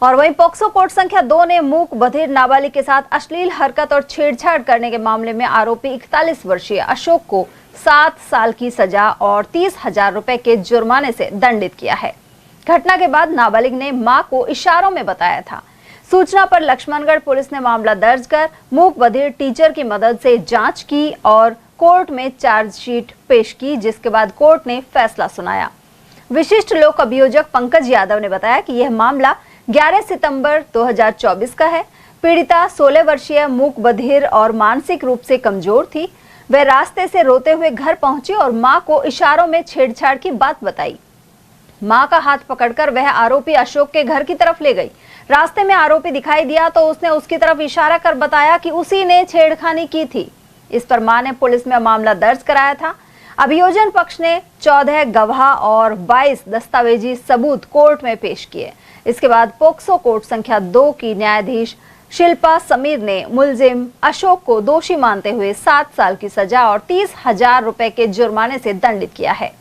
और वहीं POCSO court संख्या 2 ने मूक बधिर नाबालिग के साथ अश्लील हरकत और छेड़छाड़ करने के मामले में आरोपी 41 वर्षीय अशोक को 7 साल की सजा और 30,000 रुपए के जुर्माने से दंडित किया है। घटना के बाद नाबालिग ने मां को इशारों में बताया था। सूचना पर लक्ष्मणगढ़ पुलिस ने मामला दर्ज कर मूक बधिर टीचर की मदद से जांच की और कोर्ट में चार्जशीट पेश की, जिसके बाद कोर्ट ने फैसला सुनाया। विशिष्ट लोक अभियोजक पंकज यादव ने बताया कि यह मामला 11 सितंबर 2024 का है। पीड़िता 16 वर्षीय मूक बधिर और मानसिक रूप से कमजोर थी। वह रास्ते से रोते हुए घर पहुंची और मां को इशारों में छेड़छाड़ की बात बताई। मां का हाथ पकड़कर वह आरोपी अशोक के घर की तरफ ले गई। रास्ते में आरोपी दिखाई दिया तो उसने उसकी तरफ इशारा कर बताया कि उसी ने छेड़खानी की थी। इस पर मां ने पुलिस में मामला दर्ज कराया था। अभियोजन पक्ष ने 14 गवाह और 22 दस्तावेजी सबूत कोर्ट में पेश किए। इसके बाद पॉक्सो कोर्ट संख्या 2 की न्यायाधीश शिल्पा समीर ने मुलजिम अशोक को दोषी मानते हुए 7 साल की सजा और 30,000 रुपए के जुर्माने से दंडित किया है।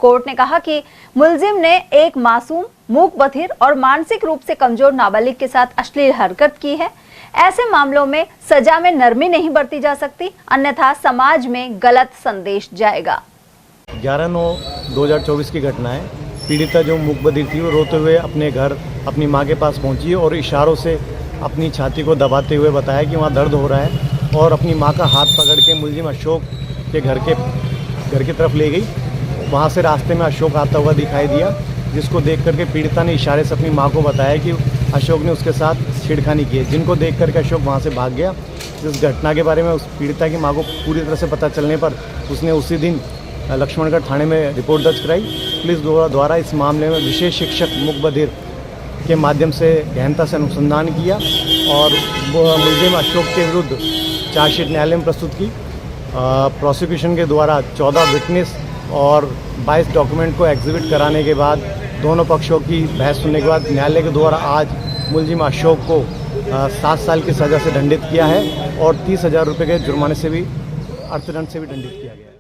कोर्ट ने कहा कि मुलजिम ने एक मासूम, मूक बधिर और मानसिक रूप से कमजोर नाबालिग के साथ अश्लील हरकत की है। ऐसे मामलों में सजा में नरमी नहीं बरती जा सकती, अन्यथा समाज में गलत संदेश जाएगा। 11/9/2024 की घटना है। पीड़िता जो मूक बधिर थी वो रोते हुए अपने घर अपनी मां के पास पहुंची और इशारों से अपनी छाती को दबाते हुए बताया कि वहाँ दर्द हो रहा है और अपनी मां का हाथ पकड़ के मुलजिम अशोक के घर की तरफ ले गई। वहाँ से रास्ते में अशोक आता हुआ दिखाई दिया, जिसको देख करके पीड़िता ने इशारे से अपनी मां को बताया कि अशोक ने उसके साथ छेड़खानी की है, जिनको देख करके अशोक वहाँ से भाग गया। इस घटना के बारे में उस पीड़िता की मां को पूरी तरह से पता चलने पर उसने उसी दिन लक्ष्मणगढ़ थाने में रिपोर्ट दर्ज कराई। पुलिस द्वारा इस मामले में विशेष शिक्षक मूक बधिर के माध्यम से गहनता से अनुसंधान किया और मुलजिम अशोक के विरुद्ध चार्जशीट न्यायालय में प्रस्तुत की। प्रोसिक्यूशन के द्वारा 14 विटनेस और 22 डॉक्यूमेंट को एग्जिबिट कराने के बाद दोनों पक्षों की बहस सुनने के बाद न्यायालय के द्वारा आज मुलजिम अशोक को 7 साल की सज़ा से दंडित किया है और 30,000 रुपये के जुर्माने से भी, अर्थदंड से भी दंडित किया गया है।